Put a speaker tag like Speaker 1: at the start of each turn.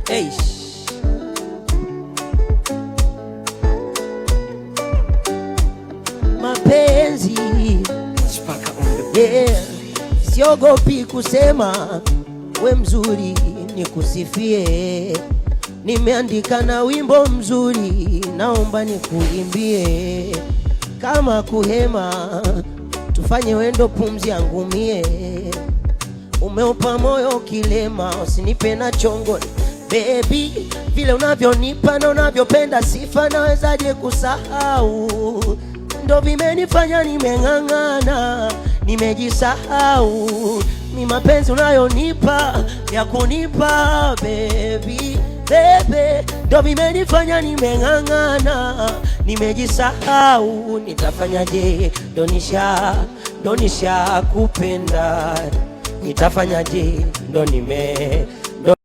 Speaker 1: Hey. Mapenzi yeah. Siogopi kusema we mzuri nikusifie, nimeandika na wimbo mzuri naomba nikuimbie, kama kuhema tufanye wendo pumzi yangu mie, umeupa moyo kilema usinipe na chongo baby, vile unavyonipa na unavyopenda sifa nawezaje kusahau, ndo vimenifanya nimeng'ang'ana nimejisahau, ni mapenzi unayonipa ya kunipa baby, baby, ndo vimenifanya nimeng'ang'ana nimejisahau, nitafanyaje ndo nisha kupenda, nitafanyaje ndo